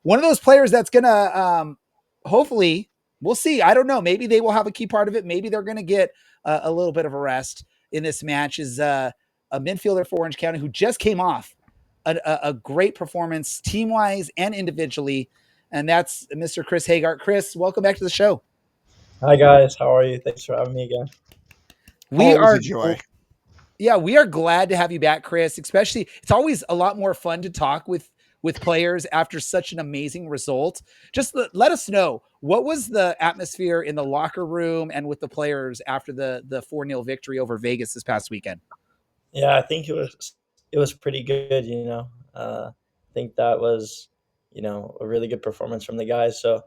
one of those players that's going to hopefully, we'll see. I don't know. Maybe they will have a key part of it. Maybe they're going to get a little bit of a rest in this match is a midfielder for Orange County who just came off a great performance team-wise and individually, and that's Mr. Chris Hegardt. Chris, welcome back to the show. Hi guys, how are you? Thanks for having me again. We Always a are joy. Yeah, we are glad to have you back, Chris. Especially, it's always a lot more fun to talk with players after such an amazing result. Just let us know, what was the atmosphere in the locker room and with the players after the 4-0 victory over Vegas this past weekend? Yeah, I think it was pretty good. I think that was a really good performance from the guys. So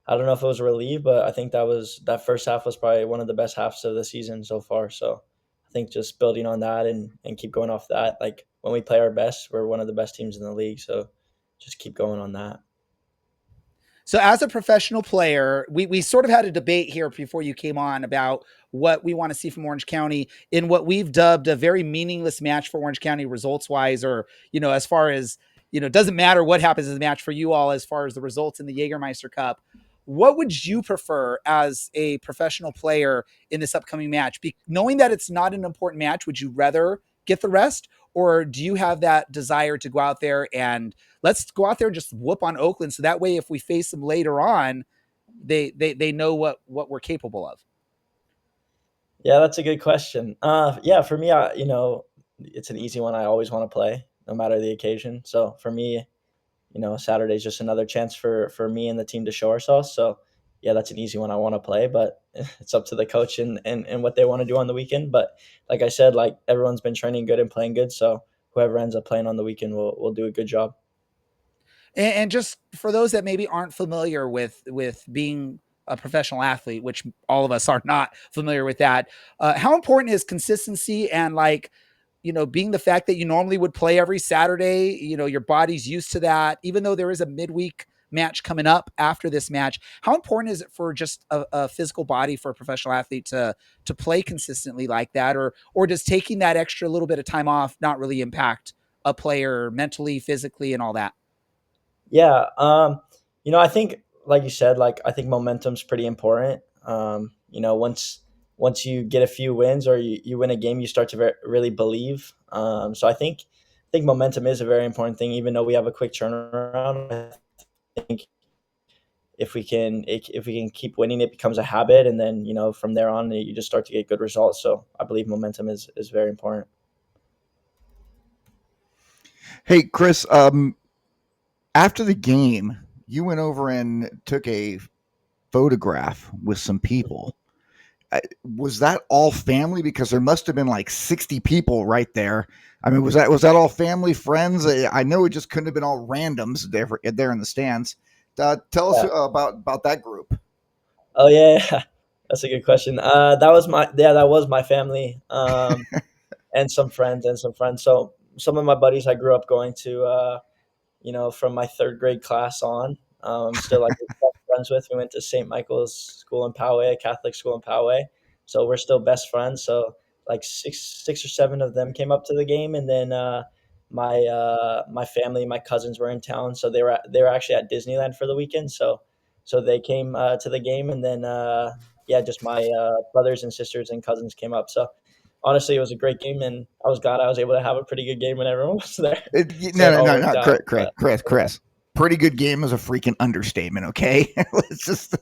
I don't know if it was a relief, but I think that first half was probably one of the best halves of the season so far. So I think just building on that and keep going off that. Like when we play our best, we're one of the best teams in the league. So just keep going on that. So as a professional player, we sort of had a debate here before you came on about what we want to see from Orange County in what we've dubbed a very meaningless match for Orange County results wise, or, as far as, it doesn't matter what happens in the match for you all as far as the results in the Jägermeister Cup. What would you prefer as a professional player in this upcoming match? Knowing that it's not an important match, would you rather get the rest, or do you have that desire to go out there and let's go out there and just whoop on Oakland, so that way if we face them later on, they know what we're capable of? Yeah, that's a good question. Yeah, for me, it's an easy one. I always want to play, no matter the occasion. So for me, Saturday's just another chance for me and the team to show ourselves. So yeah, that's an easy one. I want to play, but it's up to the coach and what they want to do on the weekend. But like I said, like everyone's been training good and playing good. So whoever ends up playing on the weekend will do a good job. And just for those that maybe aren't familiar with being a professional athlete, which all of us are not familiar with that, how important is consistency and, like, being the fact that you normally would play every Saturday, your body's used to that, even though there is a midweek match coming up after this match. How important is it for just a physical body for a professional athlete to play consistently like that? Or does taking that extra little bit of time off not really impact a player mentally, physically, and all that? Yeah, I think like you said, like I think momentum's pretty important. Once you get a few wins or you win a game, you start to really believe. So I think momentum is a very important thing. Even though we have a quick turnaround, I think if we can keep winning, it becomes a habit, and then from there on, you just start to get good results. So I believe momentum is very important. Hey, Chris, after the game, you went over and took a photograph with some people. Was that all family? Because there must have been like 60 people right there. I mean, was that all family, friends? I know it just couldn't have been all randoms there in the stands. Tell us Yeah. about that group. Oh yeah, yeah. That's a good question. That was my family. And some friends. So some of my buddies I grew up going to, from my third grade class on. Still like best friends with. We went to St. Michael's School in Poway, a Catholic school in Poway. So we're still best friends. So like six or seven of them came up to the game, and then my family, my cousins were in town, so they were actually at Disneyland for the weekend. So they came to the game, and then yeah, just my brothers and sisters and cousins came up. So honestly, it was a great game, and I was glad I was able to have a pretty good game when everyone was there. So No, it no, all no, worked no, out. Chris, But Chris, yeah, Chris. Pretty good game is a freaking understatement. Okay, let's just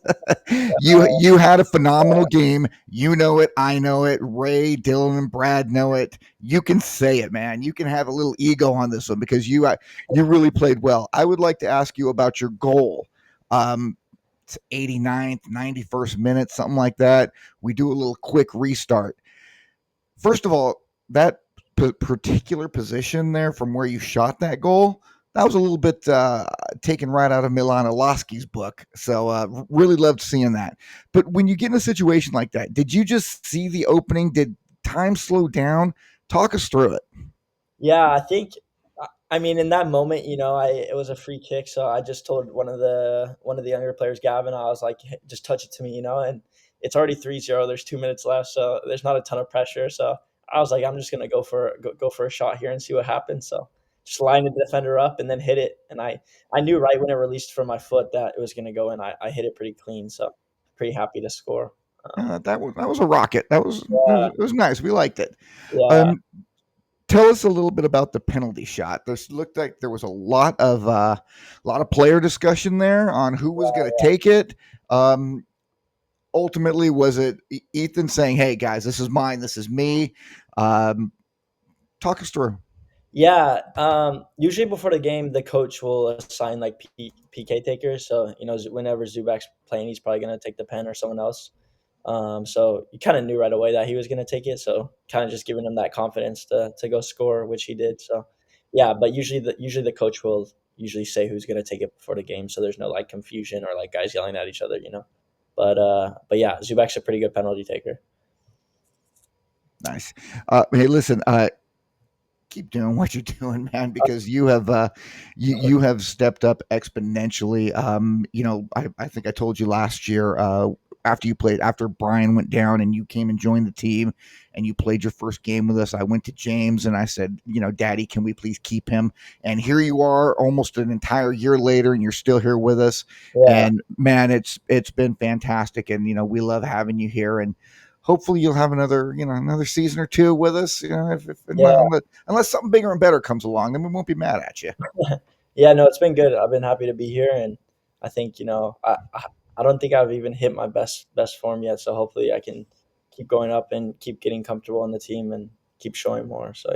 you had a phenomenal game. You know it. I know it. Ray, Dylan, and Brad know it. You can say it, man. You can have a little ego on this one because you really played well. I would like to ask you about your goal. It's 89th, 91st minute, something like that. We do a little quick restart. First of all, that particular position there from where you shot that goal, that was a little bit taken right out of Milan Olaski's book. So really loved seeing that. But when you get in a situation like that, did you just see the opening? Did time slow down? Talk us through it. yeah, I think. I mean, in that moment, it was a free kick, so I just told one of the younger players, Gavin. I was like, "Hey, just touch it to me," and it's already 3-0. There's 2 minutes left, so there's not a ton of pressure. So I was like, I'm just gonna go for a shot here and see what happens. So just line the defender up and then hit it. And I knew right when it released from my foot that it was going to go in. I hit it pretty clean, so pretty happy to score. That was a rocket. Yeah, It was nice. We liked it. yeah, Um, Tell us a little bit about the penalty shot. This looked like there was a lot of player discussion there on who was going to take it. Um, Ultimately, was it Ethan saying, "Hey guys, this is mine. This is me"? Um, Talk us through. yeah. Usually before the game, the coach will assign like PK takers. So whenever Zubak's playing, he's probably going to take the pen or someone else. So you kind of knew right away that he was going to take it. So kind of just giving him that confidence to go score, which he did. So yeah, but usually the coach will usually say who's going to take it before the game, so there's no like confusion or like guys yelling at each other. But yeah, Zubak's a pretty good penalty taker. Nice. Hey, listen. Keep doing what you're doing, man, because you have stepped up exponentially. I think I told you last year, after Brian went down and you came and joined the team and you played your first game with us. I went to James and I said, Daddy, can we please keep him? And here you are, almost an entire year later, and you're still here with us. Yeah, And man, it's been fantastic, and we love having you here. And hopefully you'll have another season or two with us. If yeah, unless something bigger and better comes along, then we won't be mad at you. yeah. No, it's been good. I've been happy to be here, and I think I don't think I've even hit my best form yet. So hopefully I can keep going up and keep getting comfortable in the team and keep showing more. So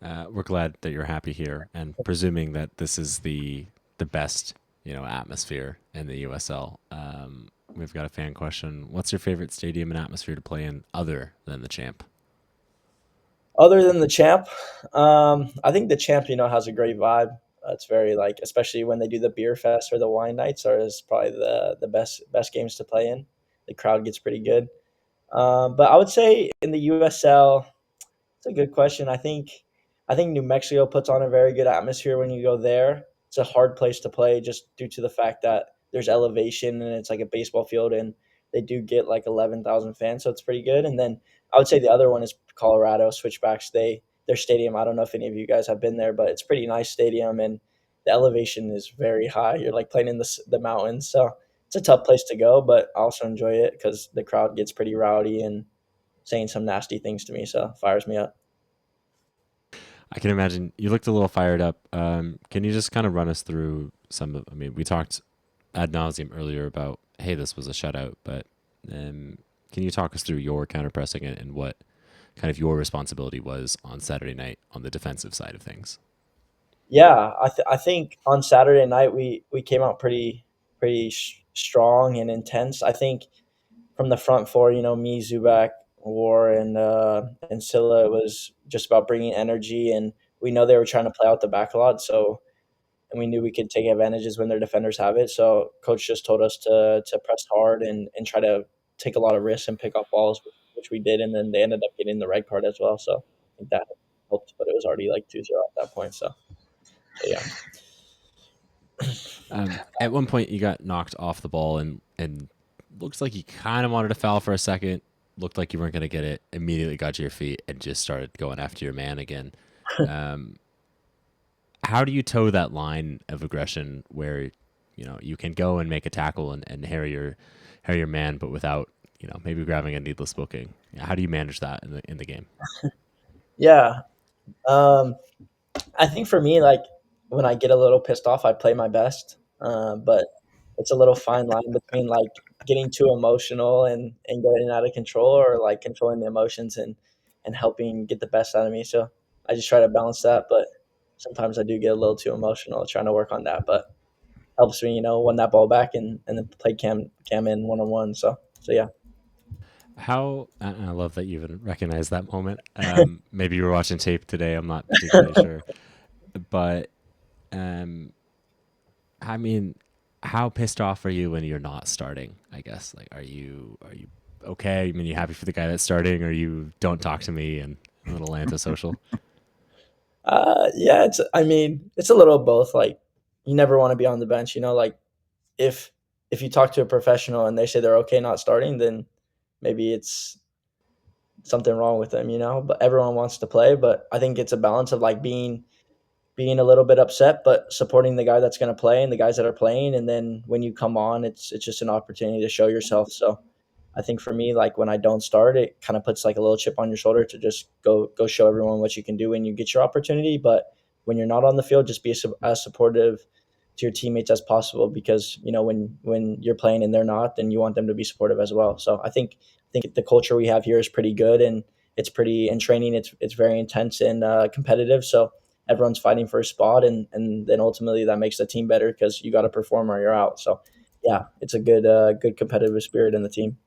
yeah. We're glad that you're happy here, and presuming that this is the best atmosphere in the USL. We've got a fan question. What's your favorite stadium and atmosphere to play in other than the Champ? Other than the Champ, I think the Champ, has a great vibe. It's very like, especially when they do the beer fest or the wine nights, are is probably the best games to play in. The crowd gets pretty good. But I would say in the USL, it's a good question. I think New Mexico puts on a very good atmosphere when you go there. It's a hard place to play just due to the fact that there's elevation and it's like a baseball field, and they do get like 11,000 fans, so it's pretty good. And then I would say the other one is Colorado Switchbacks. Their stadium. I don't know if any of you guys have been there, but it's a pretty nice stadium, and the elevation is very high. You're like playing in the mountains, so it's a tough place to go. But I also enjoy it because the crowd gets pretty rowdy and saying some nasty things to me, so it fires me up. I can imagine you looked a little fired up. Can you just kind of run us through some of? I mean, we talked ad nauseum earlier about, hey, this was a shutout, but can you talk us through your counter pressing and what kind of your responsibility was on Saturday night on the defensive side of things? Yeah, I think on Saturday night we came out pretty strong and intense. I think from the front four, me, Zubak, War, and Scylla, it was just about bringing energy, and we know they were trying to play out the back a lot, so and we knew we could take advantages when their defenders have it. So coach just told us to press hard and try to take a lot of risks and pick up balls, which we did, and then they ended up getting the red card as well. So I think that helped, but it was already like 2-0 at that point. So yeah. At one point, you got knocked off the ball and looks like you kind of wanted to foul for a second. Looked like you weren't going to get it. Immediately got to your feet and just started going after your man again. Um, how do you toe that line of aggression where you can go and make a tackle and harry your man, but without maybe grabbing a needless booking? How do you manage that in the game? Yeah. Um, I think for me, like when I get a little pissed off, I play my best. But it's a little fine line between like getting too emotional and getting out of control, or like controlling the emotions and helping get the best out of me. So I just try to balance that. But sometimes I do get a little too emotional, trying to work on that. But helps me, win that ball back and then play cam in 1-on-1. So yeah. How I love that you even recognize that moment. Maybe you were watching tape today. I'm not particularly sure, but um, I mean, how pissed off are you when you're not starting? I guess like are you okay? I mean, you happy for the guy that's starting, or you don't talk to me and a little antisocial? Yeah, I mean, it's a little of both. Like, you never want to be on the bench. Like if if you talk to a professional and they say they're okay not starting, then maybe something wrong with them, you know. But everyone wants to play. But I think it's a balance of like being a little bit upset, but supporting the guy that's going to play and the guys that are playing. And then when you come on, it's just an opportunity to show yourself. So I think for me, like when I don't start, it kind of puts like a little chip on your shoulder to just go show everyone what you can do when you get your opportunity. But when you're not on the field, just be as supportive to your teammates as possible, because you know when you're playing and they're not, then you want them to be supportive as well. So I think the culture we have here is pretty good, and it's pretty in training. It's very intense and competitive. So everyone's fighting for a spot, and then ultimately that makes the team better because you got to perform or you're out. So yeah, it's a good competitive spirit in the team.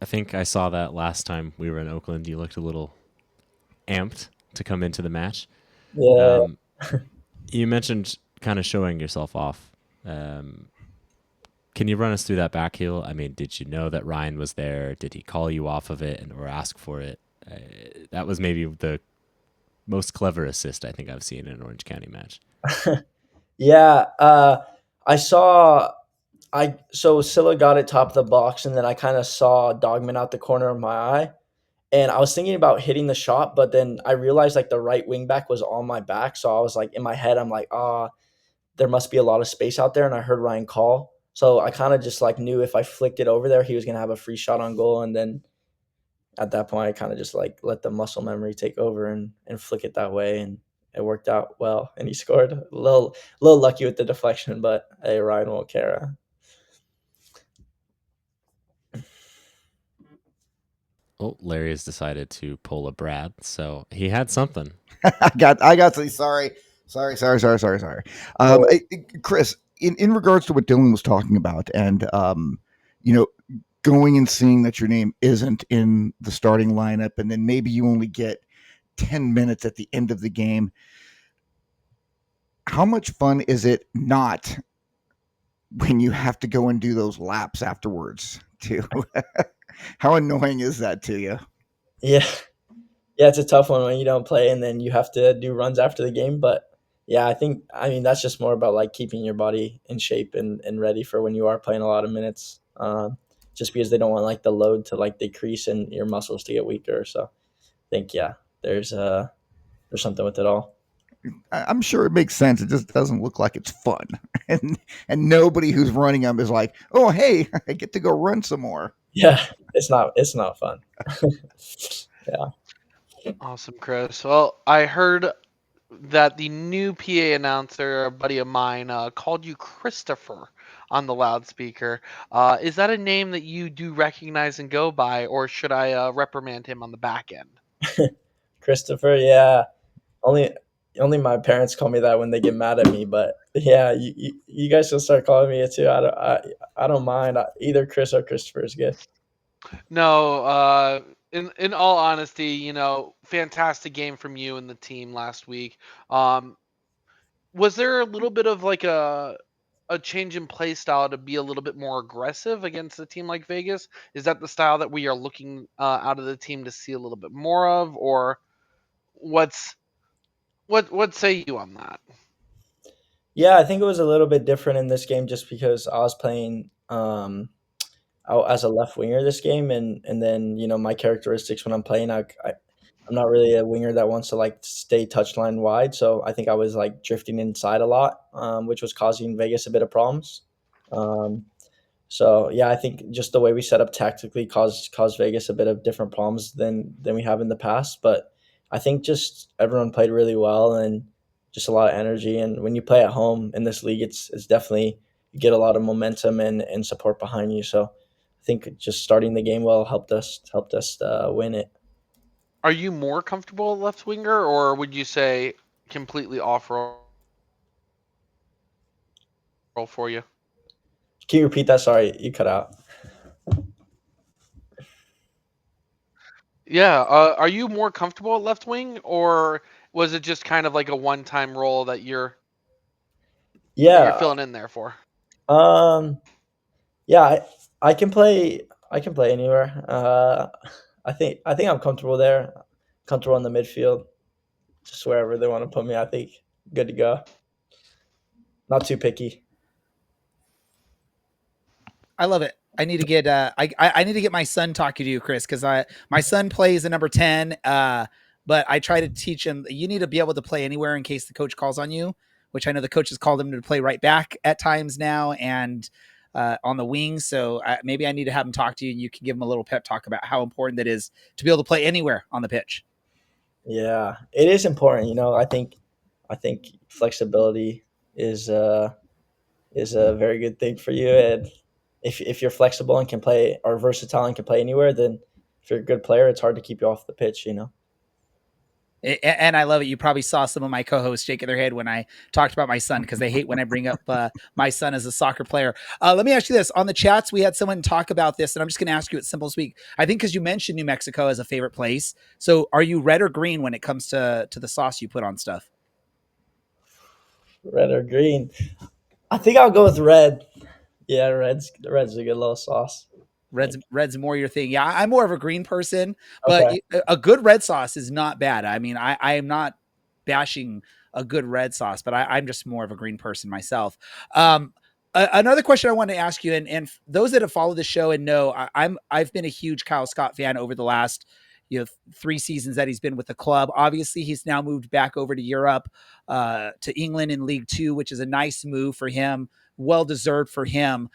I think I saw that last time we were in Oakland. You looked a little amped to come into the match. Yeah. Um, you mentioned kind of showing yourself off. Um, can you run us through that back heel? I mean, did you know that Ryan was there? Did he call you off of it or ask for it? That was maybe the most clever assist I think I've seen in an Orange County match. Yeah, I saw I so Scylla got it top of the box, and then I kind of saw Dogman out the corner of my eye, and I was thinking about hitting the shot, but then I realized like the right wing back was on my back, so I was like in my head, I'm like, there must be a lot of space out there, and I heard Ryan call, so I kind of just like knew if I flicked it over there, he was gonna have a free shot on goal, and then at that point, I kind of just like let the muscle memory take over and flick it that way, and it worked out well. And he scored a little lucky with the deflection, but hey, Ryan won't care. Oh, Larry has decided to pull a Brad, so he had something. I got sorry. No, Chris, in regards to what Dylan was talking about, and you know, going and seeing that your name isn't in the starting lineup, and then maybe you only get 10 minutes at the end of the game. How much fun is it not when you have to go and do those laps afterwards too? How annoying is that to you? yeah, yeah, it's a tough one when you don't play and then you have to do runs after the game. But yeah, I mean that's just more about like keeping your body in shape and ready for when you are playing a lot of minutes. Just because they don't want like the load to like decrease and your muscles to get weaker. So I think yeah, there's something with it all. I'm sure it makes sense. It just doesn't look like it's fun, and nobody who's running them is like, "Oh, hey, I get to go run some more." Yeah, it's not fun. Yeah. Awesome, Chris. Well, I heard that the new PA announcer, a buddy of mine, called you Christopher on the loudspeaker. Is that a name that you do recognize and go by, or should I reprimand him on the back end? Christopher, yeah. Only only my parents call me that when they get mad at me, but yeah, you guys should start calling me it too. I don't mind. Either Chris or Christopher is good. No, in all honesty, fantastic game from you and the team last week. Um, was there a little bit of like a change in play style to be a little bit more aggressive against a team like Vegas? Is that the style that we are looking out of the team to see a little bit more of, or what's what say you on that? Yeah, I think it was a little bit different in this game just because I was playing out as a left winger this game, and then my characteristics when I'm playing, I'm not really a winger that wants to like stay touchline wide, so I think I was like drifting inside a lot, which was causing Vegas a bit of problems. Um, So yeah, I think just the way we set up tactically caused Vegas a bit of different problems than we have in the past. But I think just everyone played really well and just a lot of energy. And when you play at home in this league, it's definitely you get a lot of momentum and support behind you. So I think just starting the game well helped us win it. Are you more comfortable at left winger, or would you say completely off role for you? Can you repeat that? Sorry, you cut out. Yeah, are you more comfortable at left wing, or was it just kind of like a one-time role that you're Yeah. filling in there for? Um. Yeah. I can play anywhere. I think I'm comfortable there. Comfortable in the midfield. Just wherever they want to put me, I think good to go. Not too picky. I love it. I need to get I need to get my son talking to you, Chris, because my son plays a number 10. But I try to teach him you need to be able to play anywhere in case the coach calls on you, which I know the coaches called him to play right back at times now and on the wings. So maybe I need to have him talk to you, and you can give him a little pep talk about how important that is to be able to play anywhere on the pitch. Yeah, it is important. I think flexibility is a very good thing for you. And if you're flexible and can play or versatile and can play anywhere, then if you're a good player, it's hard to keep you off the pitch. And I love it. You probably saw some of my co-hosts shaking their head when I talked about my son because they hate when I bring up my son as a soccer player. Let me ask you this: on the chats, we had someone talk about this, and I'm just going to ask you it simple as week. I think because you mentioned New Mexico as a favorite place. So, are you red or green when it comes to the sauce you put on stuff? Red or green? I think I'll go with red. Yeah, red's a good little sauce. Red's more your thing. Yeah, I'm more of a green person, but Okay. a good red sauce is not bad. I mean, I am not bashing a good red sauce, but I'm just more of a green person myself. Another question I want to ask you, and those that have followed the show and know, I've been a huge Kyle Scott fan over the last 3 seasons that he's been with the club. Obviously, he's now moved back over to Europe, to England in League Two, which is a nice move for him, well deserved for him.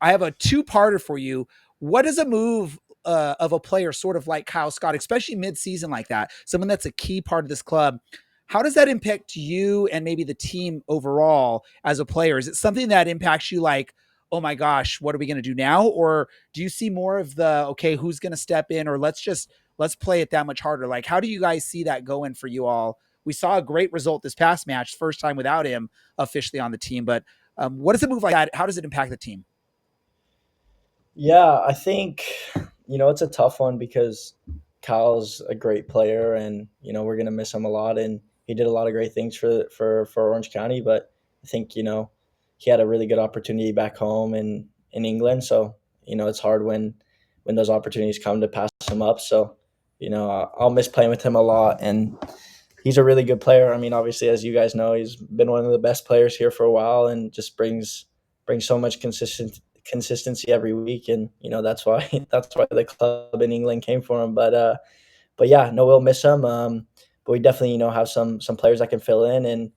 I have a two-parter for you. What is a move of a player sort of like Kyle Scott, especially mid-season like that, someone that's a key part of this club? How does that impact you and maybe the team overall as a player? Is it something that impacts you like, oh my gosh, what are we going to do now? Or do you see more of the, okay, who's going to step in, or let's play it that much harder? Like, how do you guys see that going for you all? We saw a great result this past match, first time without him officially on the team, but what does a move like that? How does it impact the team? Yeah, I think it's a tough one because Kyle's a great player, and we're gonna miss him a lot. And he did a lot of great things for Orange County. But I think he had a really good opportunity back home in England. So it's hard when those opportunities come to pass him up. So I'll miss playing with him a lot, and he's a really good player. I mean, obviously, as you guys know, he's been one of the best players here for a while, and just brings so much consistency every week. And that's why that's why the club in England came for him. But yeah, no, we'll miss him. But we definitely have some players that can fill in, and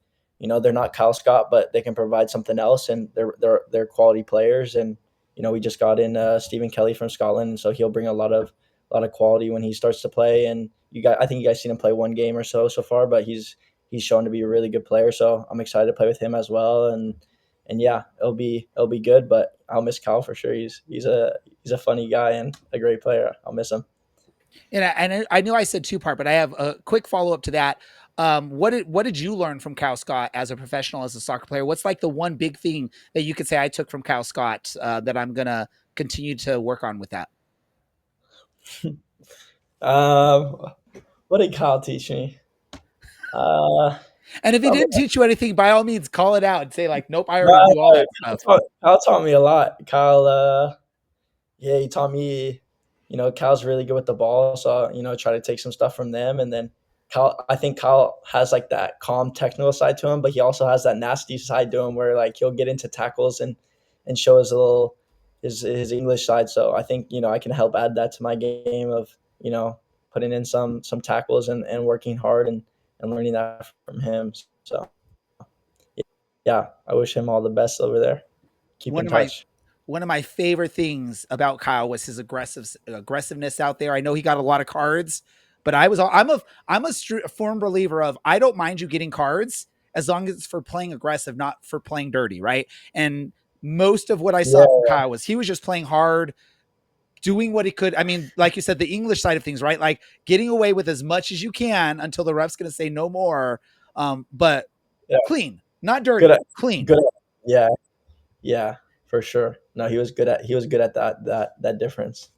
they're not Kyle Scott, but they can provide something else, and they're quality players. And we just got in Stephen Kelly from Scotland, and so he'll bring a lot of quality when he starts to play. And I think you guys seen him play one game or so far, but he's shown to be a really good player. So I'm excited to play with him as well. And yeah, it'll be good. But I'll miss Kyle for sure. He's a funny guy and a great player. I'll miss him. And I know I said two-part, but I have a quick follow-up to that. What did you learn from Kyle Scott as a professional, as a soccer player? What's like the one big thing that you could say I took from Kyle Scott that I'm gonna continue to work on with that? Um, what did Kyle teach me? Uh, And if he probably, didn't teach you anything, by all means, call it out and say like, nope, I no, already knew all that stuff. Kyle taught me a lot. Kyle, yeah, he taught me, Kyle's really good with the ball. So, try to take some stuff from them. And then I think Kyle has like that calm technical side to him, but he also has that nasty side to him where like he'll get into tackles and show his English side. So I think, I can help add that to my game of, putting in some tackles and working hard and learning that from him. So yeah, I wish him all the best over there. Keep One in of my touch. one of my favorite things about Kyle was his aggressiveness out there. I know he got a lot of cards, but I'm a firm believer of I don't mind you getting cards as long as it's for playing aggressive, not for playing dirty, right? And most of what I saw from Yeah, Kyle was he was just playing hard, doing what he could. I mean, like you said, the English side of things, right? Like getting away with as much as you can until the ref's going to say no more. But yeah. clean, not Good dirty, at clean. good at, yeah, yeah, for sure. No, he was good at that difference.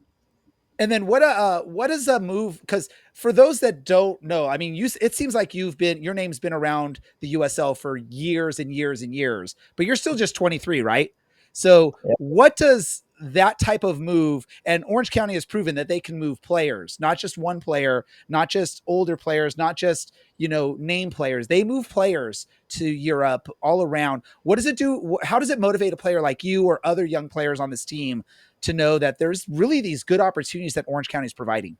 And then what is a move? Because for those that don't know, I mean, it seems like your name's been around the USL for years and years and years, but you're still just 23, right? So Yeah. what does that type of move, and Orange County has proven that they can move players, not just one player, not just older players, not just, name players. They move players to Europe all around. What does it do? How does it motivate a player like you or other young players on this team to know that there's really these good opportunities that Orange County is providing?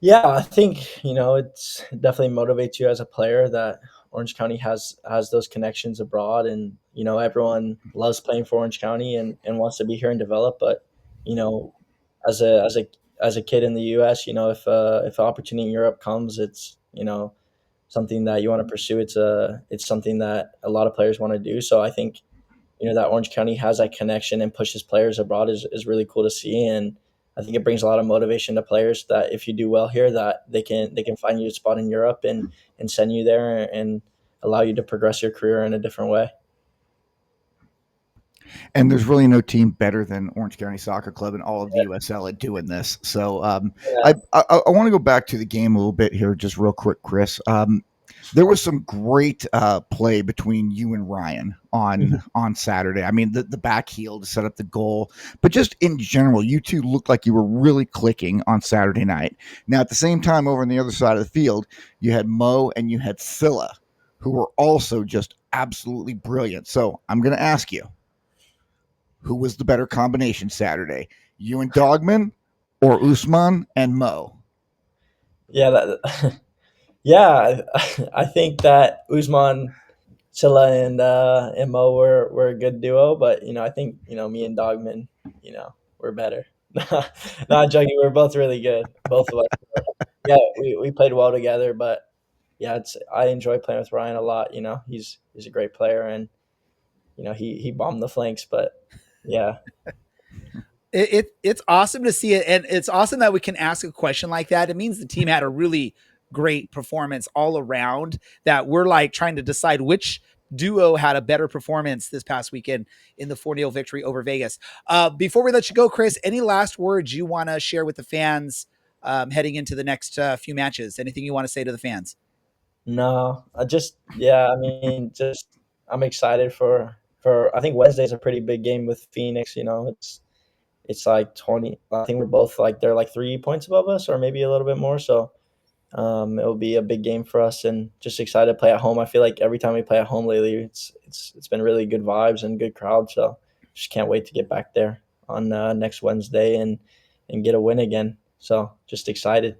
Yeah, I think it's it definitely motivates you as a player that Orange County has those connections abroad, and everyone loves playing for Orange County and wants to be here and develop. But you know, as a kid in the U.S., if an opportunity in Europe comes, it's something that you want to pursue. It's something that a lot of players want to do. So I think that Orange County has that connection and pushes players abroad is really cool to see. And I think it brings a lot of motivation to players that if you do well here, that they can find you a spot in Europe and send you there and allow you to progress your career in a different way. And there's really no team better than Orange County Soccer Club and all of the USL at doing this. So Yeah. I want to go back to the game a little bit here, just real quick, Chris. There was some great play between you and Ryan on Saturday. I mean, the back heel to set up the goal, but just in general, you two looked like you were really clicking on Saturday night. Now, at the same time, over on the other side of the field, you had Mo and you had Scylla, who were also just absolutely brilliant. So I'm going to ask you, who was the better combination Saturday? You and Dogman or Usman and Mo? Yeah, yeah. I think that Usman, Chilla, and Mo were a good duo, but I think me and Dogman, we're better. Not joking. We're both really good, both of us. Yeah, we played well together, but yeah, I enjoy playing with Ryan a lot. He's a great player, and he bombed the flanks, but yeah, It's awesome to see it, and it's awesome that we can ask a question like that. It means the team had a really great performance all around, that we're like trying to decide which duo had a better performance this past weekend in the 4-0 victory over Vegas. Before we let you go, Chris, any last words you want to share with the fans heading into the next few matches? Anything you want to say to the fans? no, yeah, I mean, just I'm excited for. I think Wednesday's a pretty big game with Phoenix. It's like 20. I think we're both like they're like 3 points above us, or maybe a little bit more. So it will be a big game for us, and just excited to play at home. I feel like every time we play at home lately, it's been really good vibes and good crowd. So just can't wait to get back there on next Wednesday and get a win again. So just excited.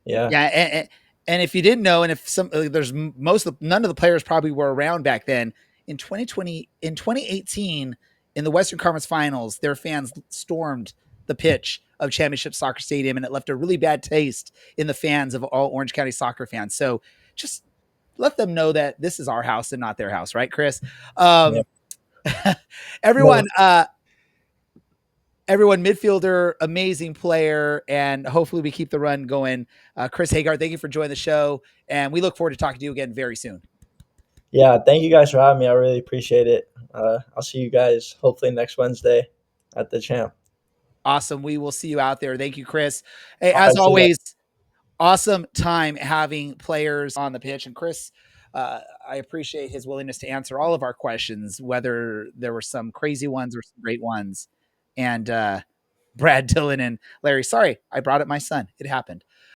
Yeah. Yeah, and if you didn't know, and if there's none of the players probably were around back then in 2018 in the Western Conference Finals, their fans stormed the pitch of Championship Soccer Stadium, and it left a really bad taste in the fans of all Orange County soccer fans. So just let them know that this is our house and not their house, right, Chris? Yeah. Everyone, midfielder, amazing player, and hopefully we keep the run going. Chris Hegardt, thank you for joining the show, and we look forward to talking to you again very soon. Yeah, thank you guys for having me. I really appreciate it. I'll see you guys hopefully next Wednesday at the champ. Awesome. We will see you out there. Thank you, Chris. Hey, All as right, see ya. always, awesome time having players on the pitch. And Chris, I appreciate his willingness to answer all of our questions, whether there were some crazy ones or some great ones. And Brad, Dylan, and Larry, sorry, I brought up my son. It happened.